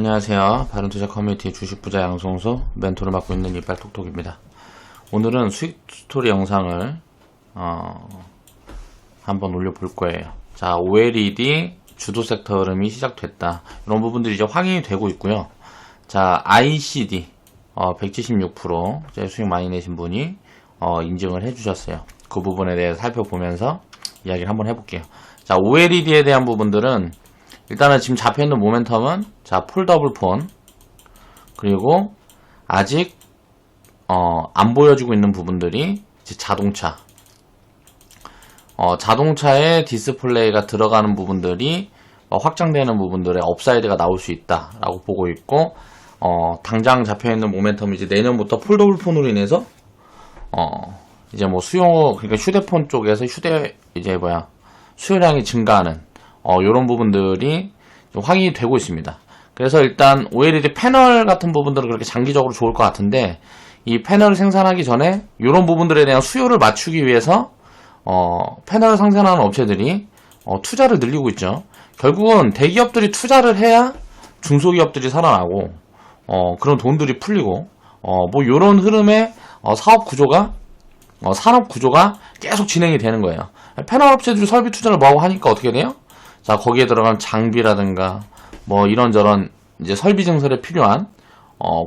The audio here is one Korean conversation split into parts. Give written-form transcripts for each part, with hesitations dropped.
안녕하세요. 바른투자 커뮤니티 주식부자 양성소 멘토를 맡고 있는 이빨톡톡입니다. 오늘은 수익 스토리 영상을 한번 올려볼 거예요. 자, OLED 주도 섹터 흐름이 시작됐다. 이런 부분들이 이제 확인이 되고 있고요. 자, ICD 176% 수익 많이 내신 분이 인증을 해주셨어요. 그 부분에 대해서 살펴보면서 이야기를 한번 해볼게요. 자, OLED에 대한 부분들은 일단은 지금 잡혀있는 모멘텀은 자, 폴더블 폰, 그리고 아직 안 보여지고 있는 부분들이 이제 자동차, 자동차에 디스플레이가 들어가는 부분들이 확장되는 부분들의 업사이드가 나올 수 있다 라고 보고 있고, 당장 잡혀있는 모멘텀이 이제 내년부터 폴더블 폰으로 인해서 이제 뭐 그러니까 휴대폰 쪽에서 수요량이 증가하는 요런 부분들이 좀 확인이 되고 있습니다. 그래서 일단 OLED 패널 같은 부분들은 그렇게 장기적으로 좋을 것 같은데, 이 패널을 생산하기 전에 요런 부분들에 대한 수요를 맞추기 위해서 패널을 생산하는 업체들이 투자를 늘리고 있죠. 결국은 대기업들이 투자를 해야 중소기업들이 살아나고 그런 돈들이 풀리고 뭐 요런 흐름의 산업 구조가 계속 진행이 되는 거예요. 패널 업체들이 설비 투자를 뭐하고 하니까 어떻게 돼요? 자, 거기에 들어간 장비라든가 뭐 이런저런 이제 설비 증설에 필요한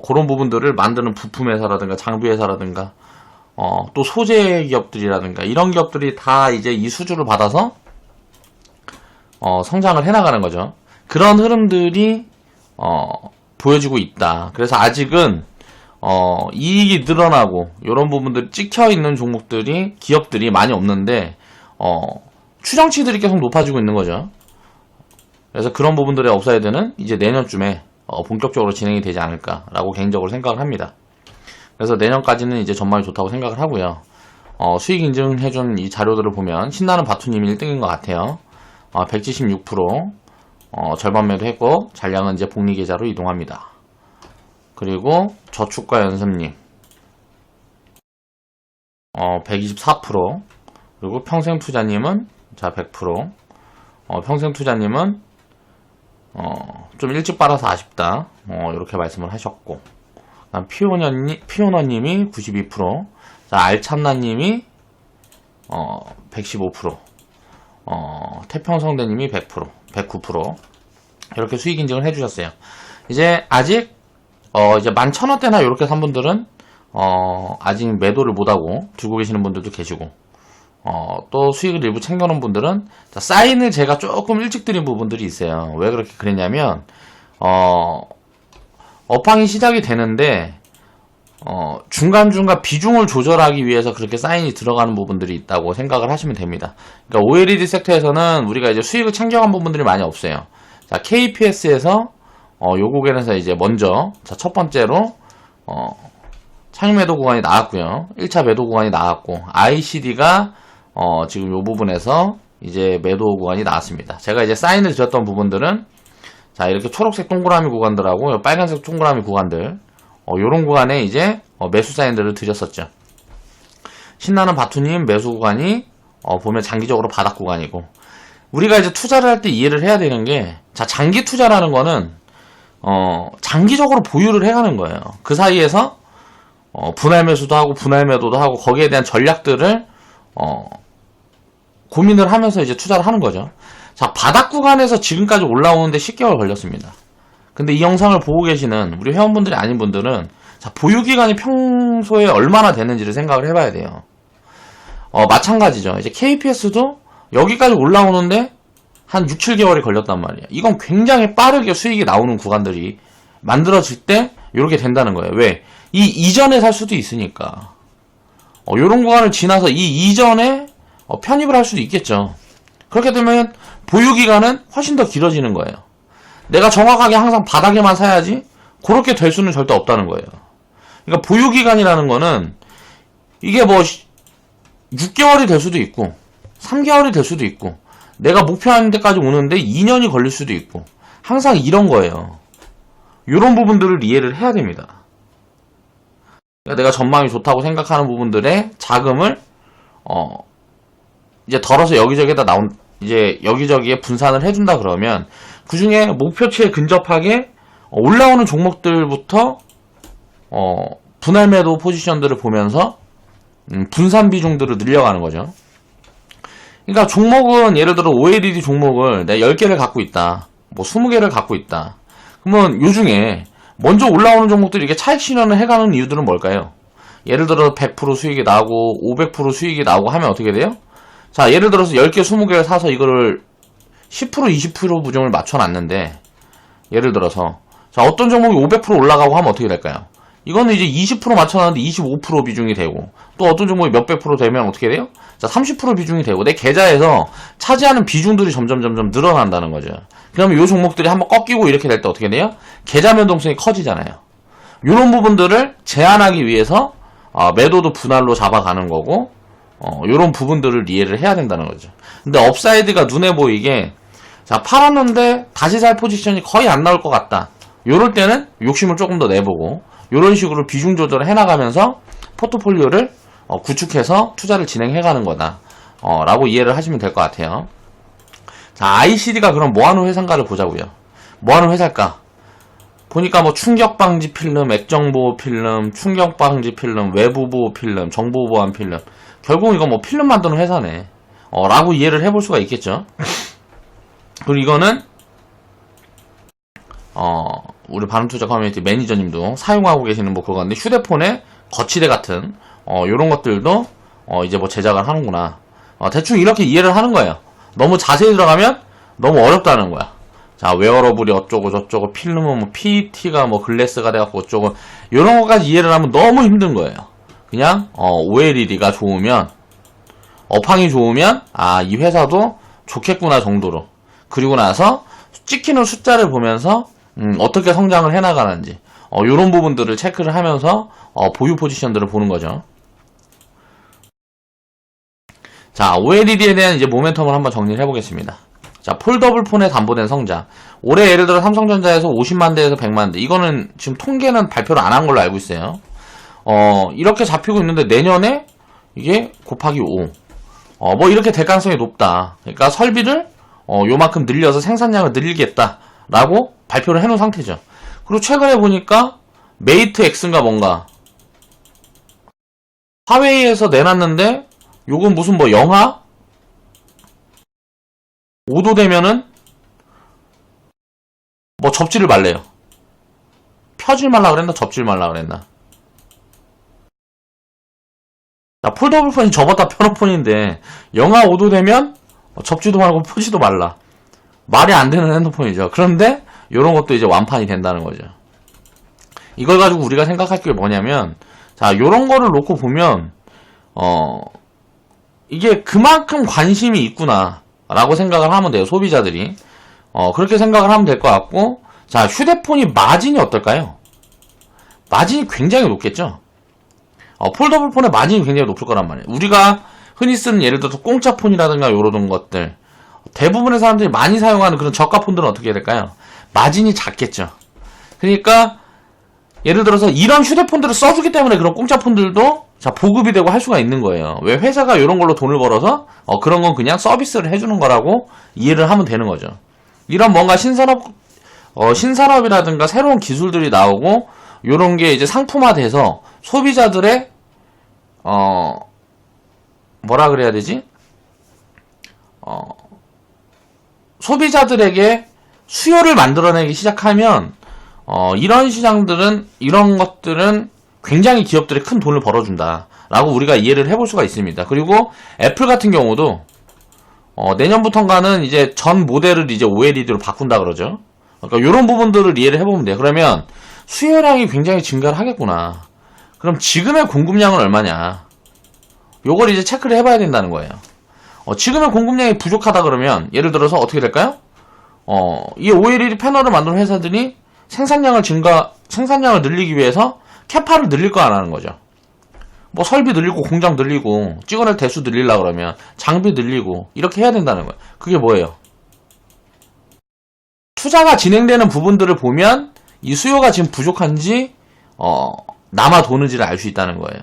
그런 부분들을 만드는 부품 회사라든가 장비 회사라든가 또 소재 기업들이라든가 이런 기업들이 다 이제 이 수주를 받아서 성장을 해나가는 거죠. 그런 흐름들이 보여지고 있다. 그래서 아직은 이익이 늘어나고 이런 부분들이 찍혀 있는 종목들이 기업들이 많이 없는데 추정치들이 계속 높아지고 있는 거죠. 그래서 그런 부분들의 업사이드는 이제 내년쯤에 본격적으로 진행이 되지 않을까라고 개인적으로 생각을 합니다. 그래서 내년까지는 이제 전망이 좋다고 생각을 하고요. 수익 인증해준 이 자료들을 보면 신나는 바투님이 1등인 것 같아요. 176% 절반 매도했고 잔량은 이제 복리 계좌로 이동합니다. 그리고 저축과 연습님 124%, 그리고 평생투자님은 자 100%, 평생투자님은 좀 일찍 빨아서 아쉽다 이렇게 말씀을 하셨고, 피오너님이 92%, 자 알참나님이 115%, 태평성대님이 100%, 109% 이렇게 수익 인증을 해주셨어요. 이제 아직 이제 11,000원대나 이렇게 산 분들은 아직 매도를 못하고 두고 계시는 분들도 계시고, 또 수익을 일부 챙겨놓은 분들은 자, 사인을 제가 조금 일찍 드린 부분들이 있어요. 왜 그렇게 그랬냐면 업황이 시작이 되는데 중간중간 비중을 조절하기 위해서 그렇게 사인이 들어가는 부분들이 있다고 생각을 하시면 됩니다. 그러니까 OLED 섹터에서는 우리가 이제 수익을 챙겨간 부분들이 많이 없어요. 자, KPS에서 요 구간에서 이제 먼저 자, 첫 번째로 차익 매도 구간이 나왔고요. 1차 매도 구간이 나왔고, ICD가 지금 요 부분에서 이제 매도 구간이 나왔습니다. 제가 이제 사인을 드렸던 부분들은 자, 이렇게 초록색 동그라미 구간들하고 빨간색 동그라미 구간들 요런 구간에 이제 매수 사인들을 드렸었죠. 신나는 바투님 매수 구간이 보면 장기적으로 바닥 구간이고, 우리가 이제 투자를 할 때 이해를 해야 되는 게, 자, 장기 투자라는 거는 장기적으로 보유를 해가는 거예요. 그 사이에서 분할 매수도 하고 분할 매도도 하고 거기에 대한 전략들을 고민을 하면서 이제 투자를 하는 거죠. 자, 바닥 구간에서 지금까지 올라오는데 10개월 걸렸습니다. 근데 이 영상을 보고 계시는 우리 회원분들이 아닌 분들은 자, 보유기간이 평소에 얼마나 되는지를 생각을 해봐야 돼요. 마찬가지죠. 이제 KPS도 여기까지 올라오는데 한 6, 7개월이 걸렸단 말이에요. 이건 굉장히 빠르게 수익이 나오는 구간들이 만들어질 때 이렇게 된다는 거예요. 왜? 이 이전에 살 수도 있으니까. 요런 구간을 지나서 이 이전에 편입을 할 수도 있겠죠. 그렇게 되면 보유기간은 훨씬 더 길어지는 거예요. 내가 정확하게 항상 바닥에만 사야지 그렇게 될 수는 절대 없다는 거예요. 그러니까 보유기간이라는 거는 이게 뭐 6개월이 될 수도 있고 3개월이 될 수도 있고 내가 목표하는 데까지 오는데 2년이 걸릴 수도 있고, 항상 이런 거예요. 이런 부분들을 이해를 해야 됩니다. 그러니까 내가 전망이 좋다고 생각하는 부분들의 자금을 이제 덜어서 여기저기에 분산을 해준다 그러면 그 중에 목표치에 근접하게 올라오는 종목들부터 분할 매도 포지션들을 보면서 분산 비중들을 늘려가는 거죠. 그러니까 종목은 예를 들어 OLED 종목을 내가 10개를 갖고 있다. 뭐 20개를 갖고 있다. 그러면 요 중에 먼저 올라오는 종목들이 이렇게 차익 실현을 해가는 이유들은 뭘까요? 예를 들어 100% 수익이 나고 500% 수익이 나오고 하면 어떻게 돼요? 자, 예를 들어서 10개, 20개를 사서 이거를 10%, 20% 부정을 맞춰놨는데 예를 들어서 자, 어떤 종목이 500% 올라가고 하면 어떻게 될까요? 이거는 이제 20% 맞춰놨는데 25% 비중이 되고 또 어떤 종목이 몇백 프로 되면 어떻게 돼요? 자, 30% 비중이 되고 내 계좌에서 차지하는 비중들이 점점 늘어난다는 거죠. 그러면 이 종목들이 한번 꺾이고 이렇게 될 때 어떻게 돼요? 계좌 변동성이 커지잖아요. 이런 부분들을 제한하기 위해서 매도도 분할로 잡아가는 거고 이런 부분들을 이해를 해야 된다는 거죠. 근데 업사이드가 눈에 보이게 자, 팔았는데 다시 살 포지션이 거의 안 나올 것 같다. 요럴 때는 욕심을 조금 더 내보고 이런 식으로 비중 조절을 해나가면서 포트폴리오를 구축해서 투자를 진행해가는 거다 라고 이해를 하시면 될 것 같아요. 자, ICD가 그럼 뭐하는 회사인가를 보자고요. 뭐하는 회사일까? 보니까 뭐 충격방지 필름, 액정보호 필름, 충격방지 필름, 외부보호 필름, 정보보안 필름, 결국 이거 뭐 필름 만드는 회사네 라고 이해를 해볼 수가 있겠죠. 그리고 이거는 우리 반응투자 커뮤니티 매니저님도 사용하고 계시는 뭐 그건데 휴대폰에 거치대 같은 요런 것들도 이제 뭐 제작을 하는구나. 대충 이렇게 이해를 하는 거예요. 너무 자세히 들어가면 너무 어렵다는 거야. 자, 웨어러블이 어쩌고 저쩌고 필름은 뭐 PET가 뭐 글래스가 돼갖고 어쩌고 요런 것까지 이해를 하면 너무 힘든 거예요. 그냥 OLED가 좋으면 업황이 좋으면 이 회사도 좋겠구나 정도로. 그리고 나서 찍히는 숫자를 보면서 어떻게 성장을 해나가는지 요런 부분들을 체크를 하면서 보유 포지션들을 보는 거죠. 자, OLED에 대한 이제 모멘텀을 한번 정리를 해보겠습니다. 자, 폴더블 폰의 담보된 성장. 올해 예를 들어 삼성전자에서 50만 대에서 100만 대. 이거는 지금 통계는 발표를 안 한 걸로 알고 있어요. 이렇게 잡히고 있는데 내년에 이게 곱하기 5. 뭐 이렇게 될 가능성이 높다. 그러니까 설비를 요만큼 늘려서 생산량을 늘리겠다라고 발표를 해놓은 상태죠. 그리고 최근에 보니까 메이트 X인가 뭔가 화웨이에서 내놨는데 요건 무슨 뭐 영하 5도 되면은 뭐 접지를 말래요. 펴질 말라 그랬나 접질 말라 그랬나. 자, 폴더블 폰이 접었다 펴놓은 폰인데 영하 5도 되면 접지도 말고 펴지도 말라. 말이 안 되는 핸드폰이죠. 그런데 이런 것도 이제 완판이 된다는 거죠. 이걸 가지고 우리가 생각할 게 뭐냐면 자, 이런 거를 놓고 보면 이게 그만큼 관심이 있구나 라고 생각을 하면 돼요. 소비자들이 그렇게 생각을 하면 될 것 같고 자, 휴대폰이 마진이 어떨까요? 마진이 굉장히 높겠죠. 폴더블 폰의 마진이 굉장히 높을 거란 말이에요. 우리가 흔히 쓰는 예를 들어서 공짜 폰이라든가 이런 것들 대부분의 사람들이 많이 사용하는 그런 저가 폰들은 어떻게 해야 될까요? 마진이 작겠죠. 그러니까 예를 들어서 이런 휴대폰들을 써주기 때문에 그런 공짜 폰들도 자, 보급이 되고 할 수가 있는 거예요. 왜 회사가 이런 걸로 돈을 벌어서 그런 건 그냥 서비스를 해주는 거라고 이해를 하면 되는 거죠. 이런 뭔가 신산업이라든가 새로운 기술들이 나오고 이런 게 이제 상품화돼서 소비자들의 뭐라 그래야 되지? 소비자들에게 수요를 만들어내기 시작하면 이런 시장들은 이런 것들은 굉장히 기업들이 큰 돈을 벌어준다 라고 우리가 이해를 해볼 수가 있습니다. 그리고 애플 같은 경우도 내년부터인가는 이제 전 모델을 이제 OLED로 바꾼다 그러죠. 그러니까 이런 부분들을 이해를 해보면 돼요. 그러면 수요량이 굉장히 증가를 하겠구나. 그럼 지금의 공급량은 얼마냐? 요걸 이제 체크를 해봐야 된다는 거예요. 지금의 공급량이 부족하다 그러면 예를 들어서 어떻게 될까요? 이 OLED 패널을 만드는 회사들이 생산량을 늘리기 위해서 캐파를 늘릴 거 안 하는 거죠. 뭐 설비 늘리고 공장 늘리고 찍어낼 대수 늘리려고 그러면 장비 늘리고 이렇게 해야 된다는 거예요. 그게 뭐예요? 투자가 진행되는 부분들을 보면 이 수요가 지금 부족한지 남아 도는지를 알 수 있다는 거예요.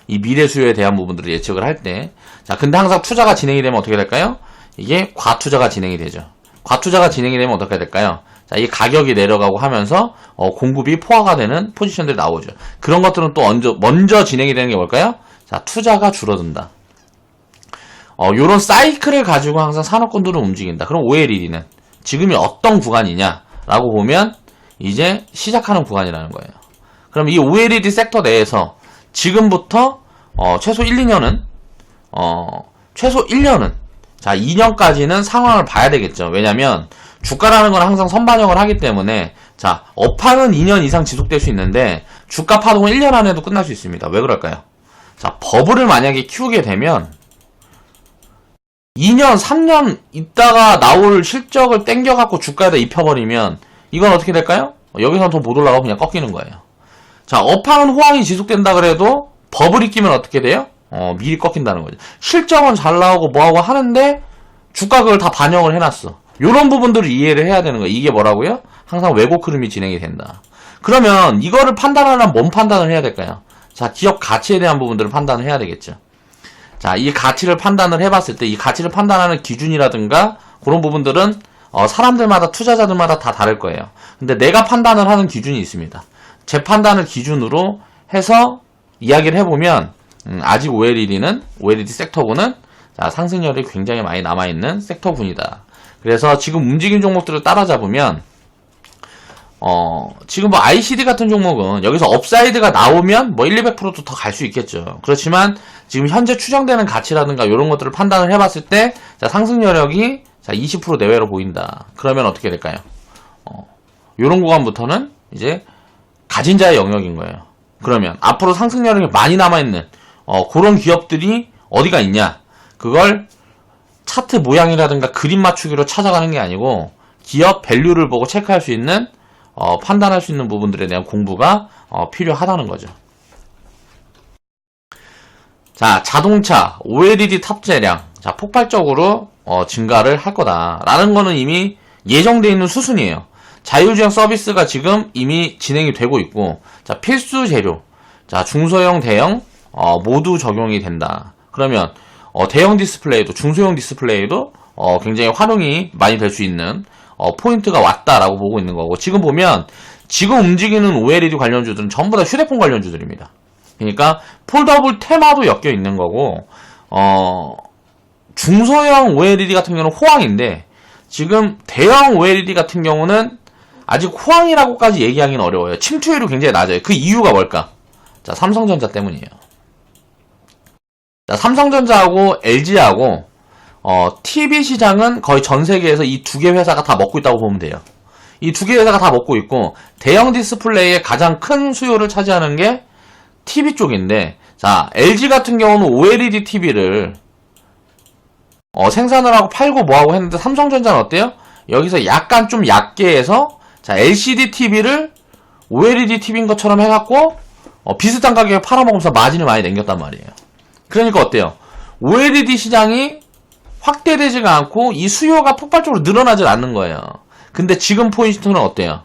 이 미래 수요에 대한 부분들을 예측을 할 때. 자, 근데 항상 투자가 진행이 되면 어떻게 될까요? 이게 과투자가 진행이 되죠. 과투자가 진행이 되면 어떻게 될까요? 자, 이 가격이 내려가고 하면서 공급이 포화가 되는 포지션들이 나오죠. 그런 것들은 또 먼저 진행이 되는 게 뭘까요? 자, 투자가 줄어든다. 요런 사이클을 가지고 항상 산업군들은 움직인다. 그럼 OLED는 지금이 어떤 구간이냐라고 보면 이제 시작하는 구간이라는 거예요. 그럼 이 OLED 섹터 내에서 지금부터 최소 1, 2년은 자, 2년까지는 상황을 봐야 되겠죠. 왜냐면 주가라는 건 항상 선반영을 하기 때문에 자, 업황은 2년 이상 지속될 수 있는데 주가 파동은 1년 안에도 끝날 수 있습니다. 왜 그럴까요? 자, 버블을 만약에 키우게 되면 2년, 3년 있다가 나올 실적을 땡겨갖고 주가에다 입혀버리면 이건 어떻게 될까요? 여기서는 더 못 올라가고 그냥 꺾이는 거예요. 자, 업황은 호황이 지속된다 그래도 버블이 끼면 어떻게 돼요? 미리 꺾인다는 거죠. 실적은 잘 나오고 뭐하고 하는데 주가 그걸 다 반영을 해놨어. 요런 부분들을 이해를 해야 되는 거예요. 이게 뭐라고요? 항상 왜곡 흐름이 진행이 된다. 그러면 이거를 판단하려면 뭔 판단을 해야 될까요? 자, 기업 가치에 대한 부분들을 판단을 해야 되겠죠. 자, 이 가치를 판단을 해봤을 때 이 가치를 판단하는 기준이라든가 그런 부분들은 사람들마다 투자자들마다 다 다를 거예요. 근데 내가 판단을 하는 기준이 있습니다. 제 판단을 기준으로 해서 이야기를 해보면 아직 OLED 섹터군은 자, 상승률이 굉장히 많이 남아있는 섹터군이다. 그래서 지금 움직임 종목들을 따라잡으면 지금 뭐 ICD 같은 종목은 여기서 업사이드가 나오면 뭐 1,200%도 더 갈 수 있겠죠. 그렇지만 지금 현재 추정되는 가치라든가 이런 것들을 판단을 해봤을 때 자, 상승 여력이 자, 20% 내외로 보인다. 그러면 어떻게 될까요? 이런 구간부터는 이제 가진 자의 영역인 거예요. 그러면 앞으로 상승 여력이 많이 남아있는 그런 기업들이 어디가 있냐? 그걸 차트 모양이라든가 그림 맞추기로 찾아가는 게 아니고 기업 밸류를 보고 체크할 수 있는 판단할 수 있는 부분들에 대한 공부가 필요하다는 거죠. 자, 자동차 OLED 탑재량 자, 폭발적으로 증가를 할 거다라는 거는 이미 예정되어 있는 수순이에요. 자율주행 서비스가 지금 이미 진행이 되고 있고 자, 필수 재료 자, 중소형 대형 모두 적용이 된다. 그러면 대형 디스플레이도 중소형 디스플레이도 굉장히 활용이 많이 될 수 있는 포인트가 왔다라고 보고 있는 거고 지금 보면 지금 움직이는 OLED 관련주들은 전부 다 휴대폰 관련주들입니다. 그러니까 폴더블 테마도 엮여 있는 거고 중소형 OLED 같은 경우는 호황인데 지금 대형 OLED 같은 경우는 아직 호황이라고까지 얘기하기는 어려워요. 침투율이 굉장히 낮아요. 그 이유가 뭘까? 자, 삼성전자 때문이에요. 자, 삼성전자하고 LG하고 TV 시장은 거의 전 세계에서 이 두 개 회사가 다 먹고 있다고 보면 돼요. 이 두 개 회사가 다 먹고 있고 대형 디스플레이의 가장 큰 수요를 차지하는 게 TV 쪽인데 자, LG 같은 경우는 OLED TV를 생산을 하고 팔고 뭐하고 했는데 삼성전자는 어때요? 여기서 약간 좀 얕게 해서 자, LCD TV를 OLED TV인 것처럼 해갖고 비슷한 가격에 팔아먹으면서 마진을 많이 남겼단 말이에요. 그러니까 어때요? OLED 시장이 확대되지가 않고 이 수요가 폭발적으로 늘어나질 않는 거예요. 근데 지금 포인트는 어때요?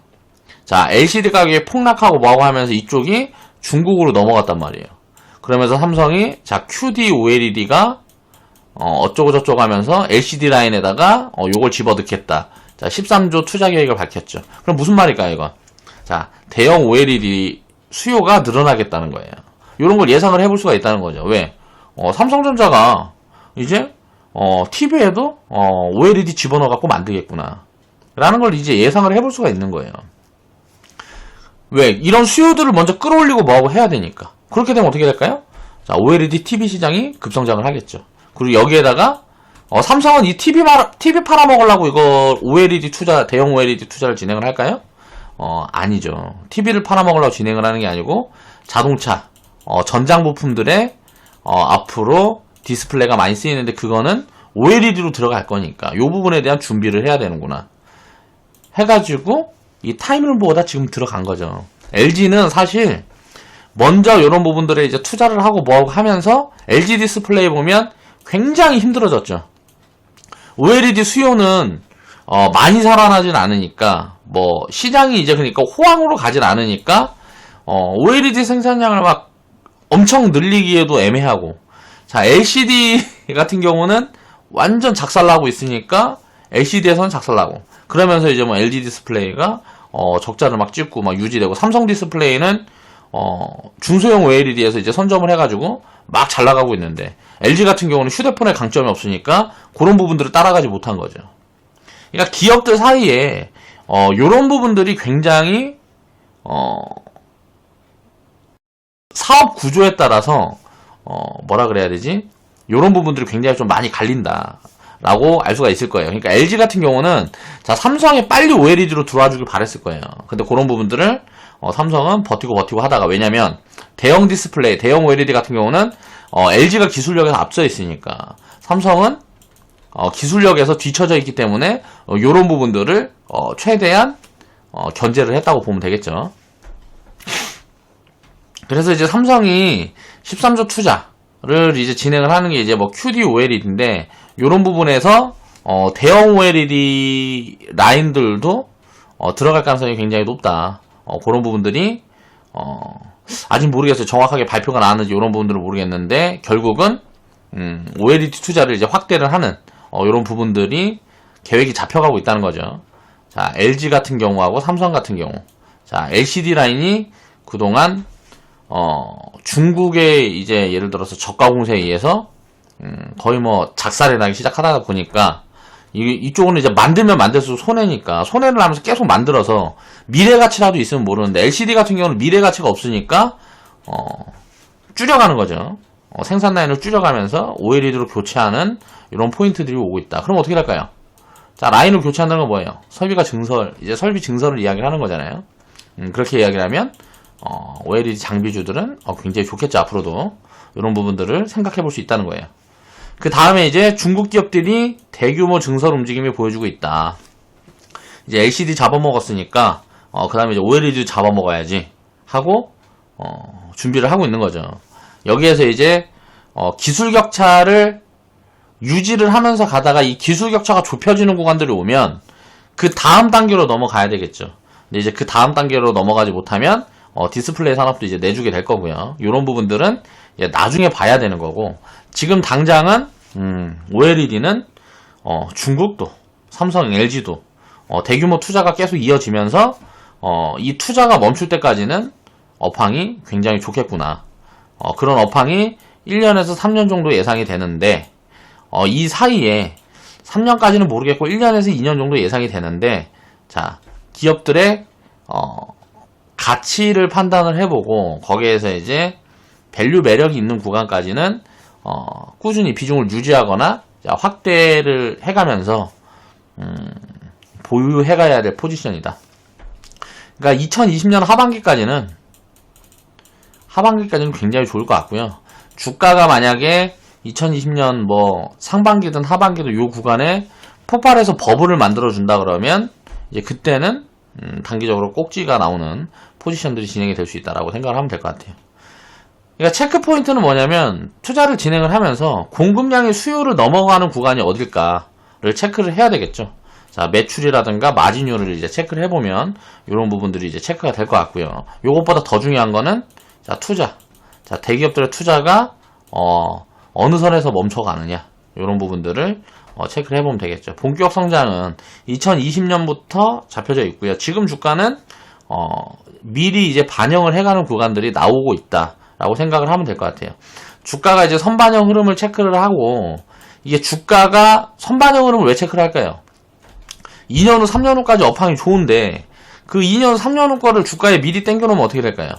자, LCD 가격이 폭락하고 뭐하고 하면서 이쪽이 중국으로 넘어갔단 말이에요. 그러면서 삼성이 자, QD OLED가 어쩌고 저쩌고 하면서 LCD 라인에다가 요걸 집어넣겠다. 자, 13조 투자 계획을 밝혔죠. 그럼 무슨 말일까요, 이건? 자, 대형 OLED 수요가 늘어나겠다는 거예요. 이런 걸 예상을 해볼 수가 있다는 거죠. 왜? 삼성전자가 이제 TV에도 OLED 집어넣어갖고 만들겠구나 라는 걸 이제 예상을 해볼 수가 있는 거예요. 왜? 이런 수요들을 먼저 끌어올리고 뭐하고 해야 되니까. 그렇게 되면 어떻게 될까요? 자, OLED TV 시장이 급성장을 하겠죠. 그리고 여기에다가 삼성은 이 TV 팔아먹으려고 이거 OLED 투자, 대형 OLED 투자를 진행을 할까요? 아니죠. TV를 팔아먹으려고 진행을 하는 게 아니고 자동차, 전장 부품들의 앞으로 디스플레이가 많이 쓰이는데 그거는 OLED로 들어갈 거니까 이 부분에 대한 준비를 해야 되는구나 해가지고 이 타이밍보다 지금 들어간 거죠. LG는 사실 먼저 이런 부분들에 이제 투자를 하고 뭐하고 하면서 LG 디스플레이 보면 굉장히 힘들어졌죠. OLED 수요는 많이 살아나진 않으니까 뭐 시장이 이제 그러니까 호황으로 가진 않으니까 OLED 생산량을 막 엄청 늘리기에도 애매하고 자, LCD 같은 경우는 완전 작살나고 있으니까 LCD에서는 작살나고, 그러면서 이제 뭐 LG 디스플레이가 적자를 막 찍고 막 유지되고, 삼성 디스플레이는 중소형 OLED에서 이제 선점을 해가지고 막 잘 나가고 있는데, LG 같은 경우는 휴대폰에 강점이 없으니까 그런 부분들을 따라가지 못한 거죠. 그러니까 기업들 사이에 요런 부분들이 굉장히 사업 구조에 따라서 뭐라 그래야 되지? 요런 부분들이 굉장히 좀 많이 갈린다 라고 알 수가 있을 거예요. 그러니까 LG 같은 경우는 자, 삼성에 빨리 OLED로 들어와 주길 바랬을 거예요. 근데 그런 부분들을 삼성은 버티고 하다가, 왜냐면 대형 디스플레이, 대형 OLED 같은 경우는 LG가 기술력에서 앞서 있으니까 삼성은 기술력에서 뒤처져 있기 때문에 요런 부분들을 최대한 견제를 했다고 보면 되겠죠. 그래서 이제 삼성이 13조 투자를 이제 진행을 하는 게 이제 뭐 QD OLED인데, 요런 부분에서 대형 OLED 라인들도 들어갈 가능성이 굉장히 높다. 그런 부분들이 아직 모르겠어요. 정확하게 발표가 나왔는지 요런 부분들은 모르겠는데, 결국은 OLED 투자를 이제 확대를 하는 요런 부분들이 계획이 잡혀가고 있다는 거죠. 자, LG 같은 경우하고 삼성 같은 경우, 자, LCD 라인이 그동안 중국의 이제 예를 들어서 저가 공세에 의해서 거의 뭐 작살이 나기 시작하다 보니까 이쪽은 이제 만들면 만들수록 손해니까, 손해를 하면서 계속 만들어서 미래 가치라도 있으면 모르는데, LCD 같은 경우는 미래 가치가 없으니까 줄여가는 거죠. 생산 라인을 줄여가면서 OLED로 교체하는 이런 포인트들이 오고 있다. 그럼 어떻게 할까요? 자, 라인을 교체한다는 건 뭐예요? 설비가 증설, 이제 설비 증설을 이야기를 하는 거잖아요. 그렇게 이야기를 하면 OLED 장비주들은 굉장히 좋겠죠. 앞으로도 이런 부분들을 생각해 볼 수 있다는 거예요. 그 다음에 이제 중국 기업들이 대규모 증설 움직임을 보여주고 있다. 이제 LCD 잡아먹었으니까 그 다음에 이제 OLED 잡아먹어야지 하고 준비를 하고 있는 거죠. 여기에서 이제 기술 격차를 유지를 하면서 가다가 이 기술 격차가 좁혀지는 구간들이 오면 그 다음 단계로 넘어가야 되겠죠. 근데 이제 그 다음 단계로 넘어가지 못하면 디스플레이 산업도 이제 내주게 될 거고요. 이런 부분들은 이제 나중에 봐야 되는 거고, 지금 당장은 OLED는 중국도, 삼성, LG도 대규모 투자가 계속 이어지면서 이 투자가 멈출 때까지는 업황이 굉장히 좋겠구나. 그런 업황이 1년에서 3년 정도 예상이 되는데, 이 사이에 3년까지는 모르겠고 1년에서 2년 정도 예상이 되는데, 자, 기업들의 가치를 판단을 해보고 거기에서 이제 밸류 매력이 있는 구간까지는 꾸준히 비중을 유지하거나 확대를 해가면서 보유해가야 될 포지션이다. 그러니까 2020년 하반기까지는 굉장히 좋을 것 같고요. 주가가 만약에 2020년 뭐 상반기든 하반기든 이 구간에 폭발해서 버블을 만들어 준다 그러면 이제 그때는 단기적으로 꼭지가 나오는 포지션들이 진행이 될 수 있다라고 생각을 하면 될 것 같아요. 그러니까 체크 포인트는 뭐냐면, 투자를 진행을 하면서 공급량의 수요를 넘어가는 구간이 어딜까를 체크를 해야 되겠죠. 자, 매출이라든가 마진율을 이제 체크를 해보면 이런 부분들이 이제 체크가 될 것 같고요. 요것보다 더 중요한 거는 자, 투자. 자, 대기업들의 투자가 어느 선에서 멈춰가느냐, 이런 부분들을 체크를 해보면 되겠죠. 본격 성장은 2020년부터 잡혀져 있고요. 지금 주가는 미리 이제 반영을 해가는 구간들이 나오고 있다라고 생각을 하면 될 것 같아요. 주가가 이제 선반영 흐름을 체크를 하고, 이게 주가가 선반영 흐름을 왜 체크를 할까요? 2년 후, 3년 후까지 업황이 좋은데 그 2년 후, 3년 후 거를 주가에 미리 땡겨놓으면 어떻게 될까요?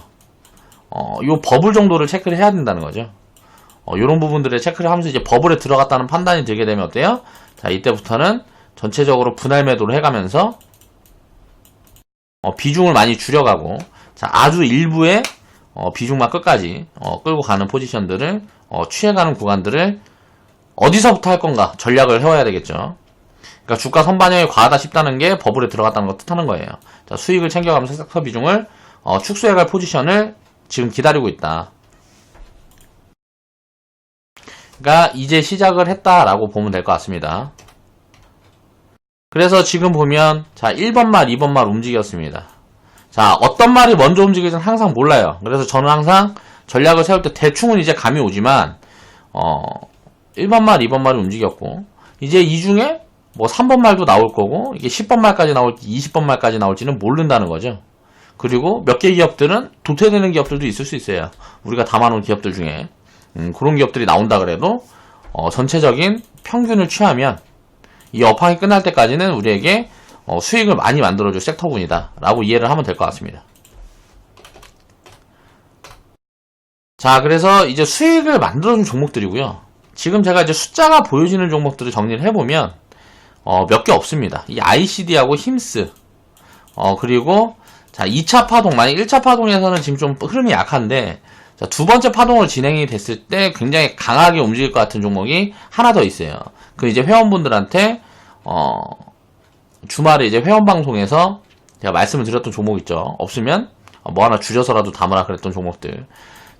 요 버블 정도를 체크를 해야 된다는 거죠. 요런 부분들을 체크를 하면서 이제 버블에 들어갔다는 판단이 들게 되면 어때요? 자, 이때부터는 전체적으로 분할 매도를 해가면서 비중을 많이 줄여가고, 자, 아주 일부의 비중만 끝까지 끌고 가는 포지션들을 취해가는 구간들을 어디서부터 할 건가 전략을 해와야 되겠죠. 그러니까 주가 선반영이 과하다 싶다는 게 버블에 들어갔다는 거 뜻하는 거예요. 자, 수익을 챙겨가면서 섹터 비중을 축소해갈 포지션을 지금 기다리고 있다. 그러니까 이제 시작을 했다라고 보면 될 것 같습니다. 그래서 지금 보면 자, 1번 말, 2번 말 움직였습니다. 자, 어떤 말이 먼저 움직일지는 항상 몰라요. 그래서 저는 항상 전략을 세울 때 대충은 이제 감이 오지만 1번 말, 2번 말이 움직였고, 이제 이 중에 뭐 3번 말도 나올 거고 이게 10번 말까지 나올지 20번 말까지 나올지는 모른다는 거죠. 그리고 몇 개 기업들은 도태되는 기업들도 있을 수 있어요. 우리가 담아놓은 기업들 중에 그런 기업들이 나온다 그래도 전체적인 평균을 취하면 이 업황이 끝날 때까지는 우리에게 수익을 많이 만들어줄 섹터군이다 라고 이해를 하면 될 것 같습니다. 자, 그래서 이제 수익을 만들어준 종목들이고요. 지금 제가 이제 숫자가 보여지는 종목들을 정리를 해보면 몇 개 없습니다. 이 ICD하고 힘스 그리고 자 2차 파동, 만약 1차 파동에서는 지금 좀 흐름이 약한데 자, 두 번째 파동을 진행이 됐을 때 굉장히 강하게 움직일 것 같은 종목이 하나 더 있어요. 그 이제 회원분들한테 주말에 이제 회원 방송에서 제가 말씀을 드렸던 종목 있죠. 없으면 뭐 하나 줄여서라도 담으라 그랬던 종목들.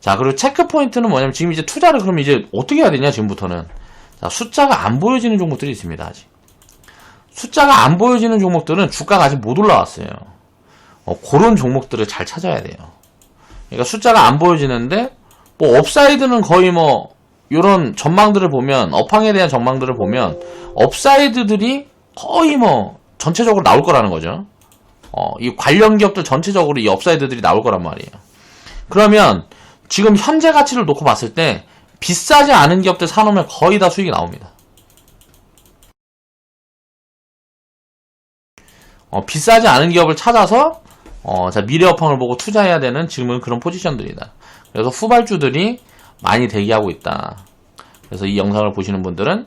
자, 그리고 체크 포인트는 뭐냐면 지금 이제 투자를 그럼 이제 어떻게 해야 되냐 지금부터는. 자, 숫자가 안 보여지는 종목들이 있습니다. 아직. 숫자가 안 보여지는 종목들은 주가가 아직 못 올라왔어요. 그런 종목들을 잘 찾아야 돼요. 그러니까 숫자가 안 보여지는데 뭐 업사이드는 거의 뭐 이런 전망들을 보면 업황에 대한 전망들을 보면 업사이드들이 거의 뭐 전체적으로 나올 거라는 거죠. 이 관련 기업들 전체적으로 이 업사이드들이 나올 거란 말이에요. 그러면 지금 현재 가치를 놓고 봤을 때 비싸지 않은 기업들 사놓으면 거의 다 수익이 나옵니다. 비싸지 않은 기업을 찾아서 자, 미래 업황을 보고 투자해야 되는 지금은 그런 포지션들이다. 그래서 후발주들이 많이 대기하고 있다. 그래서 이 영상을 보시는 분들은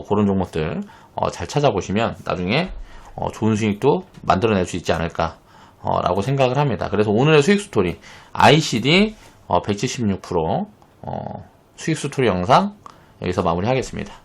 그런 종목들 잘 찾아보시면 나중에 좋은 수익도 만들어낼 수 있지 않을까 라고 생각을 합니다. 그래서 오늘의 수익 스토리 ICD 176% 수익 스토리 영상 여기서 마무리하겠습니다.